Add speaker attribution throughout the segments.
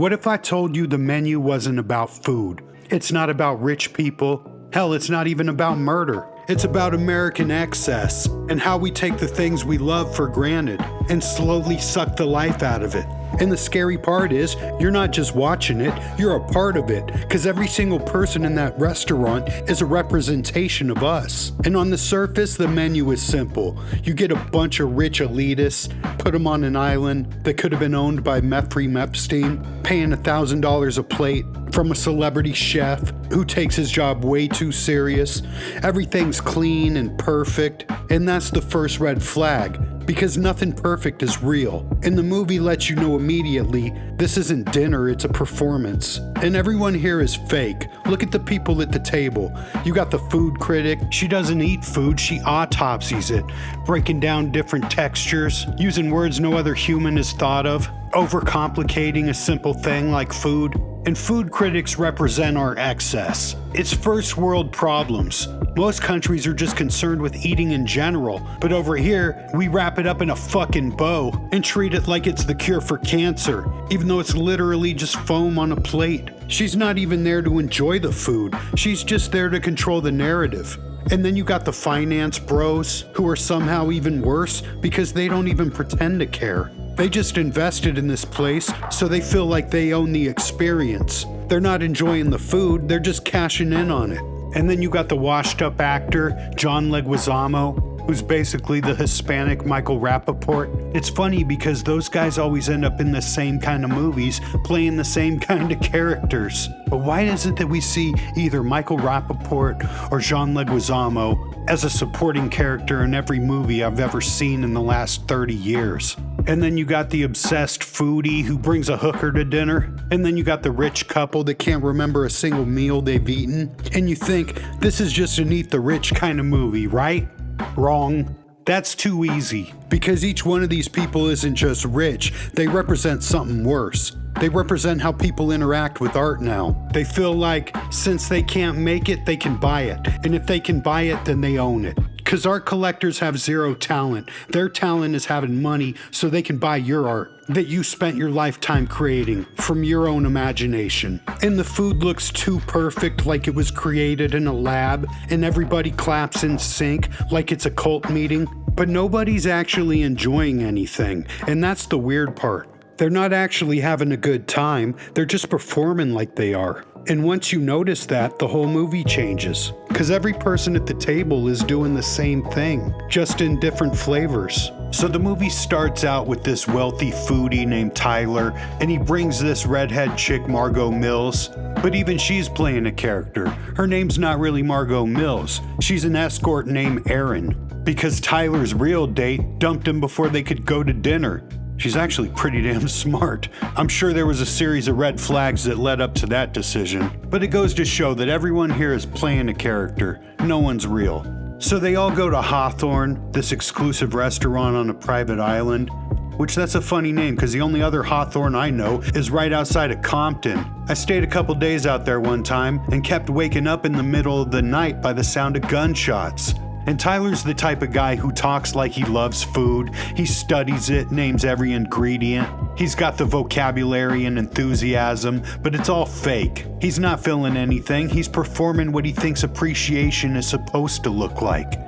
Speaker 1: What if I told you the menu wasn't about food? It's not about rich people. Hell, it's not even about murder. It's about American excess and how we take the things we love for granted and slowly suck the life out of it. And the scary part is, you're not just watching it, you're a part of it, because every single person in that restaurant is a representation of us. And on the surface, the menu is simple. You get a bunch of rich elitists, put them on an island that could have been owned by Meffrey Epstein, paying $1,000 a plate from a celebrity chef who takes his job way too serious. Everything's clean and perfect, and that's the first red flag. Because nothing perfect is real. And the movie lets you know immediately, this isn't dinner, it's a performance. And everyone here is fake. Look at the people at the table. You got the food critic. She doesn't eat food, she autopsies it, breaking down different textures, using words no other human has thought of, overcomplicating a simple thing like food. And food critics represent our excess. It's first world problems. Most countries are just concerned with eating in general, but over here, we wrap it up in a fucking bow and treat it like it's the cure for cancer, even though it's literally just foam on a plate. She's not even there to enjoy the food. She's just there to control the narrative. And then you got the finance bros, who are somehow even worse because they don't even pretend to care. They just invested in this place, so they feel like they own the experience. They're not enjoying the food, they're just cashing in on it. And then you got the washed-up actor, John Leguizamo, who's basically the Hispanic Michael Rappaport. It's funny because those guys always end up in the same kind of movies, playing the same kind of characters. But why is it that we see either Michael Rappaport or John Leguizamo as a supporting character in every movie I've ever seen in the last 30 years? And then you got the obsessed foodie who brings a hooker to dinner. And then you got the rich couple that can't remember a single meal they've eaten. And you think, this is just an eat the rich kind of movie, right? Wrong. That's too easy. Because each one of these people isn't just rich, they represent something worse. They represent how people interact with art now. They feel like since they can't make it, they can buy it. And if they can buy it, then they own it. Because art collectors have zero talent. Their talent is having money so they can buy your art that you spent your lifetime creating from your own imagination. And the food looks too perfect, like it was created in a lab, and everybody claps in sync like it's a cult meeting. But nobody's actually enjoying anything, and that's the weird part. They're not actually having a good time, they're just performing like they are. And once you notice that, the whole movie changes. Because every person at the table is doing the same thing, just in different flavors. So the movie starts out with this wealthy foodie named Tyler, and he brings this redhead chick, Margot Mills. But even she's playing a character. Her name's not really Margot Mills. She's an escort named Erin. Because Tyler's real date dumped him before they could go to dinner. She's actually pretty damn smart. I'm sure there was a series of red flags that led up to that decision. But it goes to show that everyone here is playing a character. No one's real. So they all go to Hawthorne, this exclusive restaurant on a private island. Which that's a funny name because the only other Hawthorne I know is right outside of Compton. I stayed a couple days out there one time and kept waking up in the middle of the night by the sound of gunshots. And Tyler's the type of guy who talks like he loves food. He studies it, names every ingredient. He's got the vocabulary and enthusiasm, but it's all fake. He's not feeling anything. He's performing what he thinks appreciation is supposed to look like.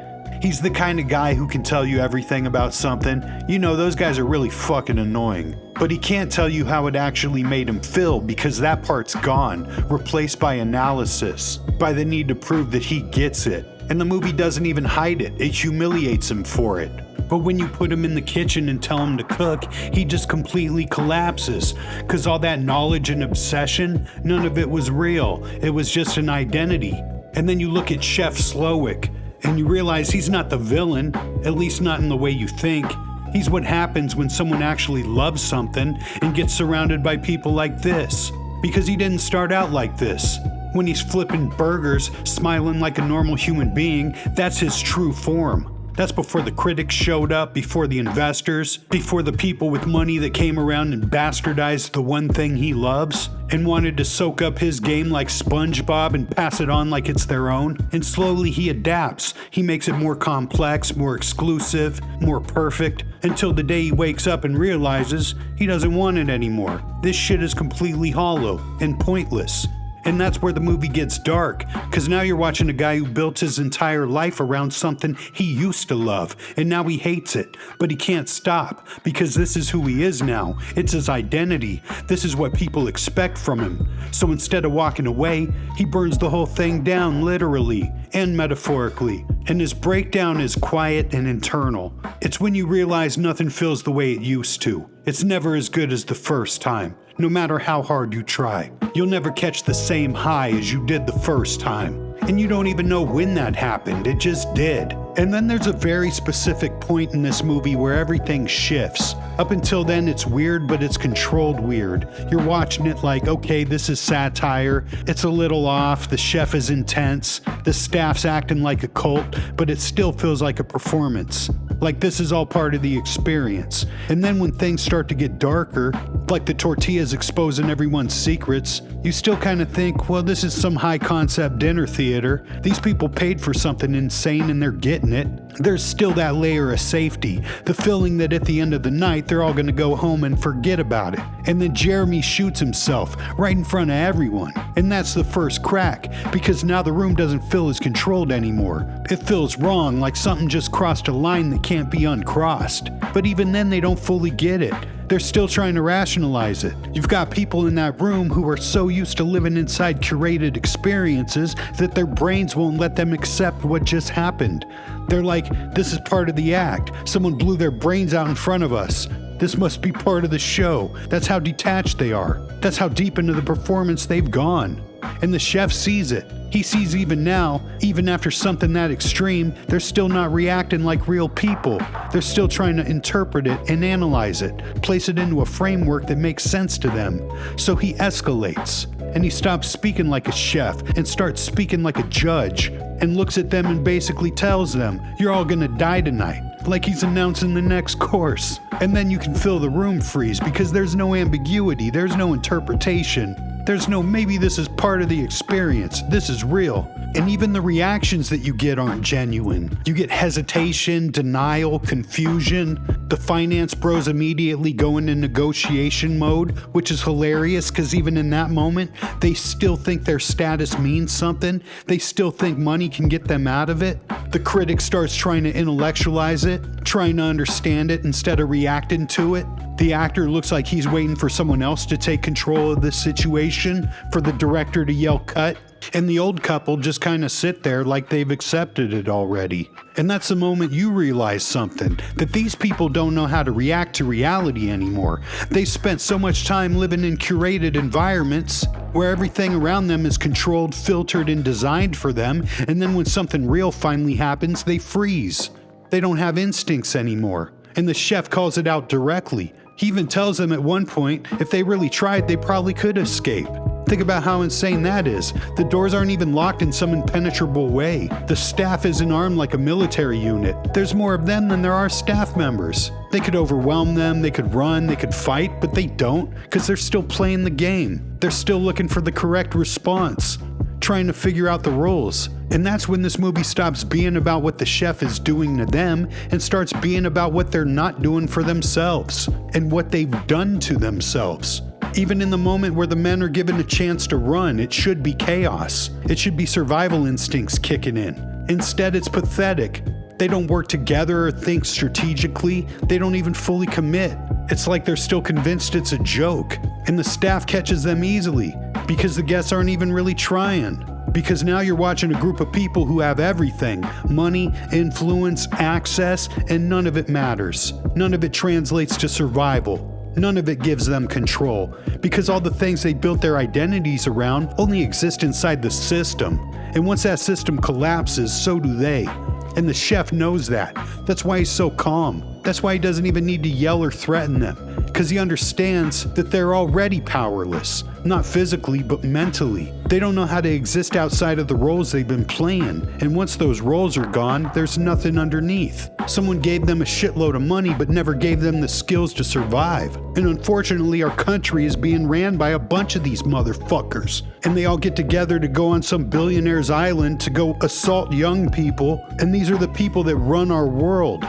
Speaker 1: He's the kind of guy who can tell you everything about something. You know, those guys are really fucking annoying. But he can't tell you how it actually made him feel because that part's gone, replaced by analysis, by the need to prove that he gets it. And the movie doesn't even hide it. It humiliates him for it. But when you put him in the kitchen and tell him to cook, he just completely collapses. Because all that knowledge and obsession, none of it was real. It was just an identity. And then you look at Chef Slowik, and you realize he's not the villain, at least not in the way you think. He's what happens when someone actually loves something and gets surrounded by people like this. Because he didn't start out like this. When he's flipping burgers, smiling like a normal human being, that's his true form. That's before the critics showed up, before the investors, before the people with money that came around and bastardized the one thing he loves and wanted to soak up his game like SpongeBob and pass it on like it's their own. And slowly he adapts. He makes it more complex, more exclusive, more perfect, until the day he wakes up and realizes he doesn't want it anymore. This shit is completely hollow and pointless. And that's where the movie gets dark, because now you're watching a guy who built his entire life around something he used to love, and now he hates it, but he can't stop, because this is who he is now. It's his identity. This is what people expect from him. So instead of walking away, he burns the whole thing down literally and metaphorically, and his breakdown is quiet and internal. It's when you realize nothing feels the way it used to. It's never as good as the first time. No matter how hard you try, you'll never catch the same high as you did the first time. And you don't even know when that happened, it just did. And then there's a very specific point in this movie where everything shifts. Up until then, it's weird, but it's controlled weird. You're watching it like, okay, this is satire, it's a little off, the chef is intense, the staff's acting like a cult, but it still feels like a performance. Like this is all part of the experience. And then when things start to get darker, like the tortillas exposing everyone's secrets, you still kind of think, well, this is some high concept dinner theater. These people paid for something insane and they're getting it. There's still that layer of safety, the feeling that at the end of the night, they're all going to go home and forget about it. And then Jeremy shoots himself right in front of everyone. And that's the first crack, because now the room doesn't feel as controlled anymore. It feels wrong, like something just crossed a line that can't be uncrossed. But even then, they don't fully get it. They're still trying to rationalize it. You've got people in that room who are so used to living inside curated experiences that their brains won't let them accept what just happened. They're like, this is part of the act. Someone blew their brains out in front of us. This must be part of the show. That's how detached they are. That's how deep into the performance they've gone. And the chef sees it. He sees even now, even after something that extreme, they're still not reacting like real people. They're still trying to interpret it and analyze it, place it into a framework that makes sense to them. So he escalates, and he stops speaking like a chef and starts speaking like a judge, and looks at them and basically tells them, you're all gonna die tonight, like he's announcing the next course. And then you can feel the room freeze because there's no ambiguity, there's no interpretation. There's no maybe this is part of the experience, this is real. And even the reactions that you get aren't genuine. You get hesitation, denial, confusion. The finance bros immediately go into negotiation mode, which is hilarious because even in that moment, they still think their status means something. They still think money can get them out of it. The critic starts trying to intellectualize it, trying to understand it instead of reacting to it. The actor looks like he's waiting for someone else to take control of this situation, for the director to yell cut. And the old couple just kind of sit there like they've accepted it already. And that's the moment you realize something, that these people don't know how to react to reality anymore. They spent so much time living in curated environments where everything around them is controlled, filtered, and designed for them. And then when something real finally happens, they freeze. They don't have instincts anymore. And the chef calls it out directly. He even tells them at one point, if they really tried, they probably could escape. Think about how insane that is. The doors aren't even locked in some impenetrable way. The staff isn't armed like a military unit. There's more of them than there are staff members. They could overwhelm them, they could run, they could fight, but they don't, because they're still playing the game. They're still looking for the correct response, trying to figure out the rules. And that's when this movie stops being about what the chef is doing to them and starts being about what they're not doing for themselves and what they've done to themselves. Even in the moment where the men are given a chance to run, it should be chaos. It should be survival instincts kicking in. Instead, it's pathetic. They don't work together or think strategically. They don't even fully commit. It's like they're still convinced it's a joke. And the staff catches them easily because the guests aren't even really trying. Because now you're watching a group of people who have everything: money, influence, access, and none of it matters. None of it translates to survival. None of it gives them control, because all the things they built their identities around only exist inside the system. And once that system collapses, so do they. And the chef knows that. That's why he's so calm. That's why he doesn't even need to yell or threaten them, because he understands that they're already powerless, not physically, but mentally. They don't know how to exist outside of the roles they've been playing, and once those roles are gone, there's nothing underneath. Someone gave them a shitload of money, but never gave them the skills to survive. And unfortunately, our country is being ran by a bunch of these motherfuckers. And they all get together to go on some billionaire's island to go assault young people, and these are the people that run our world.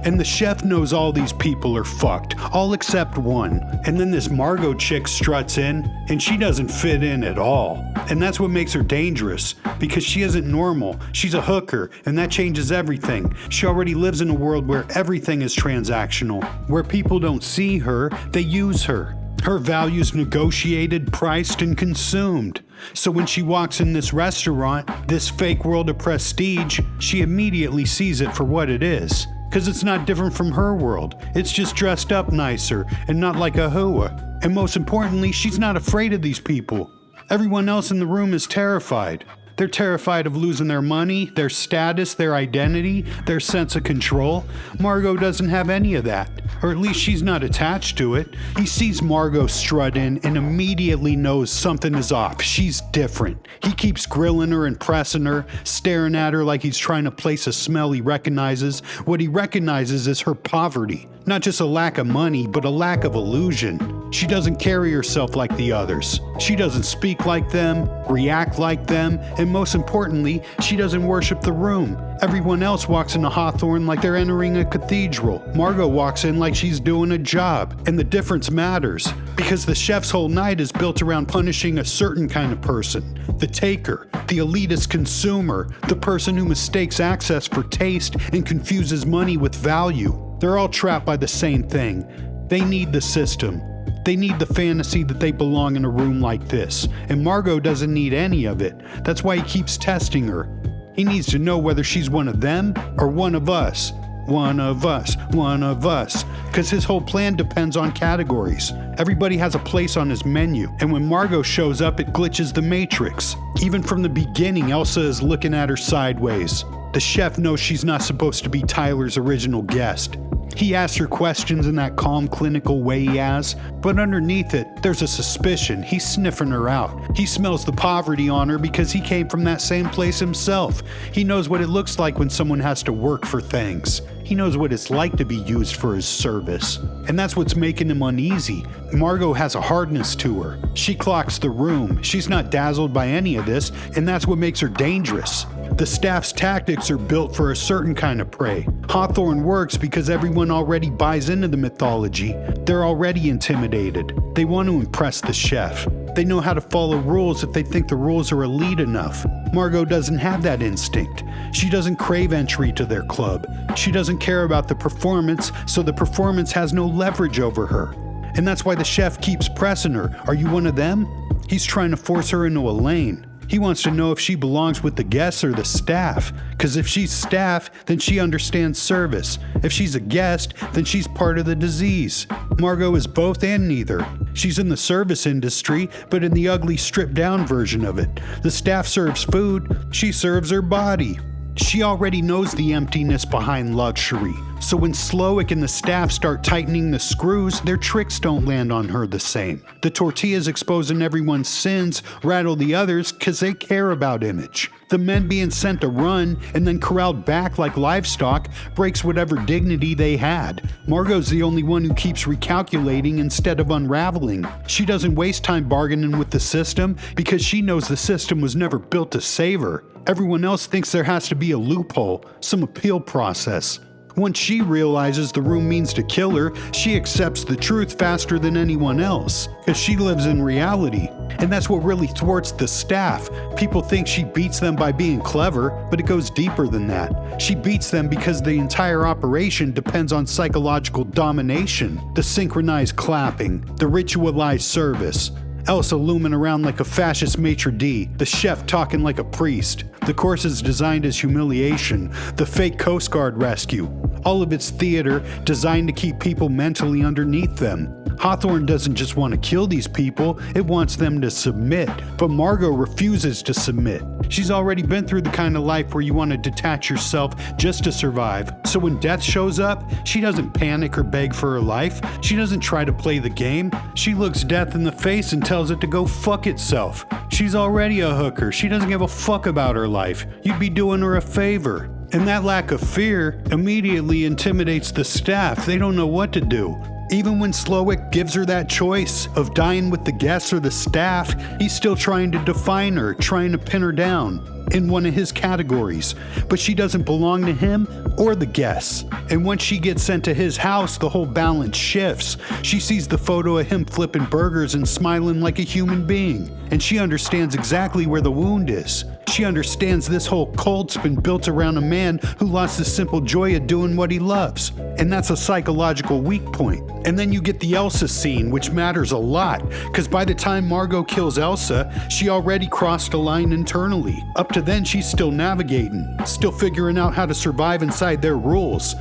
Speaker 1: And the chef knows all these people are fucked, all except one. And then this Margot chick struts in, and she doesn't fit in at all. And that's what makes her dangerous, because she isn't normal. She's a hooker, and that changes everything. She already lives in a world where everything is transactional, where people don't see her, they use her. Her value's negotiated, priced, and consumed. So when she walks in this restaurant, this fake world of prestige, she immediately sees it for what it is. Because it's not different from her world. It's just dressed up nicer and not like a hua. And most importantly, she's not afraid of these people. Everyone else in the room is terrified. They're terrified of losing their money, their status, their identity, their sense of control. Margot doesn't have any of that, or at least she's not attached to it. He sees Margot strut in and immediately knows something is off. She's different. He keeps grilling her and pressing her, staring at her like he's trying to place a smell he recognizes. What he recognizes is her poverty. Not just a lack of money, but a lack of illusion. She doesn't carry herself like the others. She doesn't speak like them, react like them, and most importantly, she doesn't worship the room. Everyone else walks into Hawthorne like they're entering a cathedral. Margot walks in like she's doing a job, and the difference matters, because the chef's whole night is built around punishing a certain kind of person. The taker, the elitist consumer, the person who mistakes access for taste and confuses money with value. They're all trapped by the same thing. They need the system. They need the fantasy that they belong in a room like this. And Margot doesn't need any of it. That's why he keeps testing her. He needs to know whether she's one of them or one of us. One of us, one of us. Because his whole plan depends on categories. Everybody has a place on his menu. And when Margot shows up, it glitches the matrix. Even from the beginning, Elsa is looking at her sideways. The chef knows she's not supposed to be Tyler's original guest. He asks her questions in that calm, clinical way he has, but underneath it, there's a suspicion. He's sniffing her out. He smells the poverty on her because he came from that same place himself. He knows what it looks like when someone has to work for things. He knows what it's like to be used for his service. And that's what's making him uneasy. Margot has a hardness to her. She clocks the room. She's not dazzled by any of this, and that's what makes her dangerous. The staff's tactics are built for a certain kind of prey. Hawthorne works because everyone already buys into the mythology. They're already intimidated. They want to impress the chef. They know how to follow rules if they think the rules are elite enough. Margot doesn't have that instinct. She doesn't crave entry to their club. She doesn't care about the performance, so the performance has no leverage over her. And that's why the chef keeps pressing her. Are you one of them? He's trying to force her into a lane. He wants to know if she belongs with the guests or the staff. Because if she's staff, then she understands service. If she's a guest, then she's part of the disease. Margot is both and neither. She's in the service industry, but in the ugly, stripped-down version of it. The staff serves food, she serves her body. She already knows the emptiness behind luxury. So when Slowik and the staff start tightening the screws, their tricks don't land on her the same. The tortillas exposing everyone's sins rattle the others because they care about image. The men being sent to run and then corralled back like livestock breaks whatever dignity they had. Margot's the only one who keeps recalculating instead of unraveling. She doesn't waste time bargaining with the system because she knows the system was never built to save her. Everyone else thinks there has to be a loophole, some appeal process. Once she realizes the room means to kill her, she accepts the truth faster than anyone else, because she lives in reality. And that's what really thwarts the staff. People think she beats them by being clever, but it goes deeper than that. She beats them because the entire operation depends on psychological domination, the synchronized clapping, the ritualized service. Elsa looming around like a fascist maitre d', the chef talking like a priest. The course is designed as humiliation, the fake Coast Guard rescue. All of it's theater designed to keep people mentally underneath them. Hawthorne doesn't just want to kill these people, it wants them to submit. But Margot refuses to submit. She's already been through the kind of life where you want to detach yourself just to survive. So when death shows up, she doesn't panic or beg for her life. She doesn't try to play the game. She looks death in the face and tells it to go fuck itself. She's already a hooker. She doesn't give a fuck about her life. You'd be doing her a favor. And that lack of fear immediately intimidates the staff. They don't know what to do. Even when Slowik gives her that choice of dying with the guests or the staff, he's still trying to define her, trying to pin her down in one of his categories. But she doesn't belong to him or the guests. And once she gets sent to his house, the whole balance shifts. She sees the photo of him flipping burgers and smiling like a human being. And she understands exactly where the wound is. She understands this whole cult's been built around a man who lost the simple joy of doing what he loves. And that's a psychological weak point. And then you get the Elsa scene, which matters a lot, because by the time Margot kills Elsa, she already crossed a line internally. Up to then, she's still navigating, still figuring out how to survive inside their rules.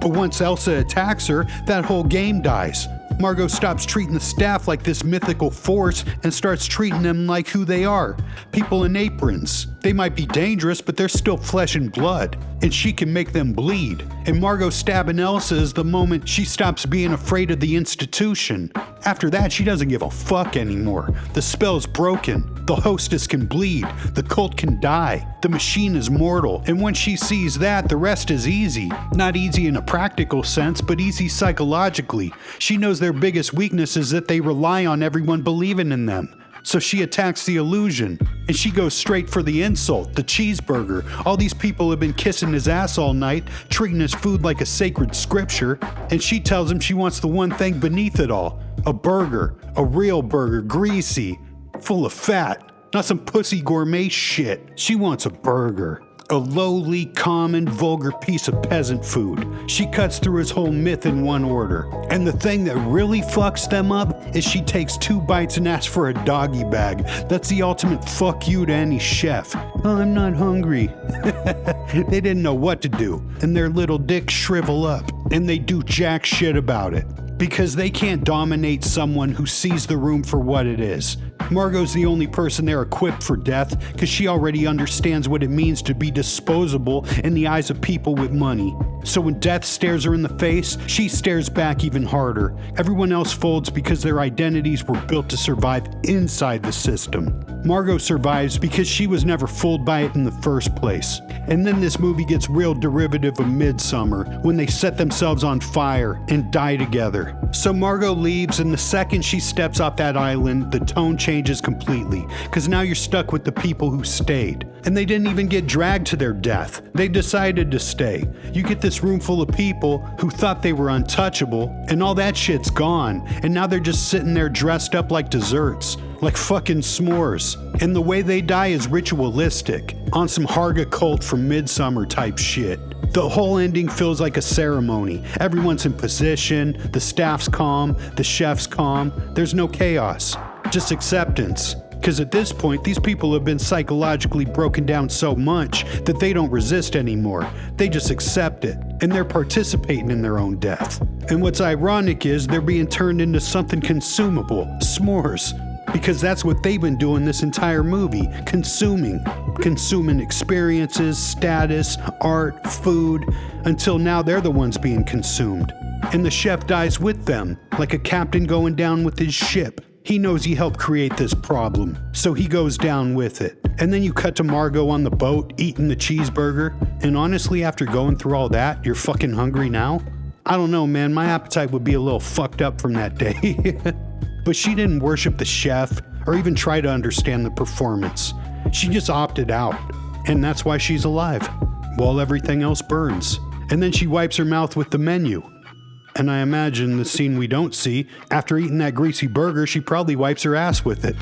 Speaker 1: But once Elsa attacks her, that whole game dies. Margot stops treating the staff like this mythical force and starts treating them like who they are. People in aprons. They might be dangerous, but they're still flesh and blood, and she can make them bleed. And Margot stabbing Elsa is the moment she stops being afraid of the institution. After that, she doesn't give a fuck anymore. The spell's broken. The hostess can bleed. The cult can die. The machine is mortal. And once she sees that, the rest is easy. Not easy in a practical sense, but easy psychologically. She knows their biggest weakness is that they rely on everyone believing in them. So she attacks the illusion, and she goes straight for the insult, the cheeseburger. All these people have been kissing his ass all night, treating his food like a sacred scripture, and she tells him she wants the one thing beneath it all. A burger, a real burger, greasy, full of fat, not some pussy gourmet shit. She wants a burger. A lowly, common, vulgar piece of peasant food. She cuts through his whole myth in one order. And the thing that really fucks them up is she takes 2 bites and asks for a doggy bag. That's the ultimate fuck you to any chef. Oh, I'm not hungry. They didn't know what to do, and their little dicks shrivel up, and they do jack shit about it. Because they can't dominate someone who sees the room for what it is. Margot's the only person there equipped for death because she already understands what it means to be disposable in the eyes of people with money. So when death stares her in the face, she stares back even harder. Everyone else folds because their identities were built to survive inside the system. Margot survives because she was never fooled by it in the first place. And then this movie gets real derivative of Midsummer when they set themselves on fire and die together. So Margot leaves, and the second she steps off that island, the tone changes completely, because now you're stuck with the people who stayed. And they didn't even get dragged to their death. They decided to stay. You get this room full of people who thought they were untouchable, and all that shit's gone, and now they're just sitting there dressed up like desserts. Like fucking s'mores. And the way they die is ritualistic, on some Harga cult from Midsummer type shit. The whole ending feels like a ceremony. Everyone's in position, the staff's calm, the chef's calm. There's no chaos, just acceptance. Because at this point, these people have been psychologically broken down so much that they don't resist anymore. They just accept it, and they're participating in their own death. And what's ironic is they're being turned into something consumable, s'mores. Because that's what they've been doing this entire movie, consuming experiences, status, art, food, until now they're the ones being consumed. And the chef dies with them, like a captain going down with his ship. He knows he helped create this problem, so he goes down with it. And then you cut to Margot on the boat, eating the cheeseburger, and honestly, after going through all that, you're fucking hungry now? I don't know, man, my appetite would be a little fucked up from that day. But she didn't worship the chef or even try to understand the performance. She just opted out, and that's why she's alive, while everything else burns. And then she wipes her mouth with the menu. And I imagine the scene we don't see, after eating that greasy burger, she probably wipes her ass with it.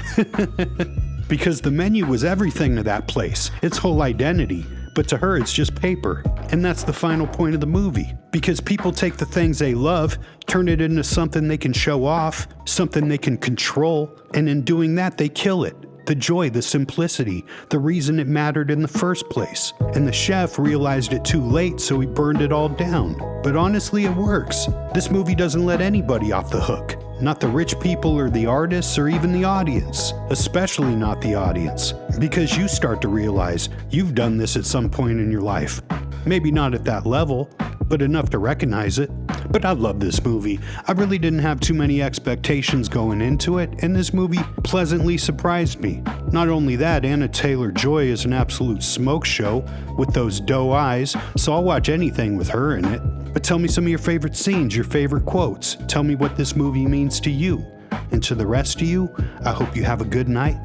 Speaker 1: Because the menu was everything to that place, its whole identity. But to her, it's just paper. And that's the final point of the movie. Because people take the things they love, turn it into something they can show off, something they can control, and in doing that, they kill it. the joy, the simplicity, the reason it mattered in the first place. And the chef realized it too late, so he burned it all down. But honestly, it works. This movie doesn't let anybody off the hook. Not the rich people or the artists or even the audience. Especially not the audience. Because you start to realize you've done this at some point in your life. Maybe not at that level, but enough to recognize it. But I love this movie. I really didn't have too many expectations going into it, and this movie pleasantly surprised me. Not only that, Anya Taylor-Joy is an absolute smoke show with those doe eyes, so I'll watch anything with her in it. But tell me some of your favorite scenes, your favorite quotes. Tell me what this movie means to you. And to the rest of you, I hope you have a good night.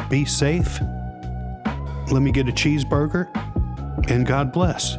Speaker 1: Be safe. Let me get a cheeseburger. And God bless.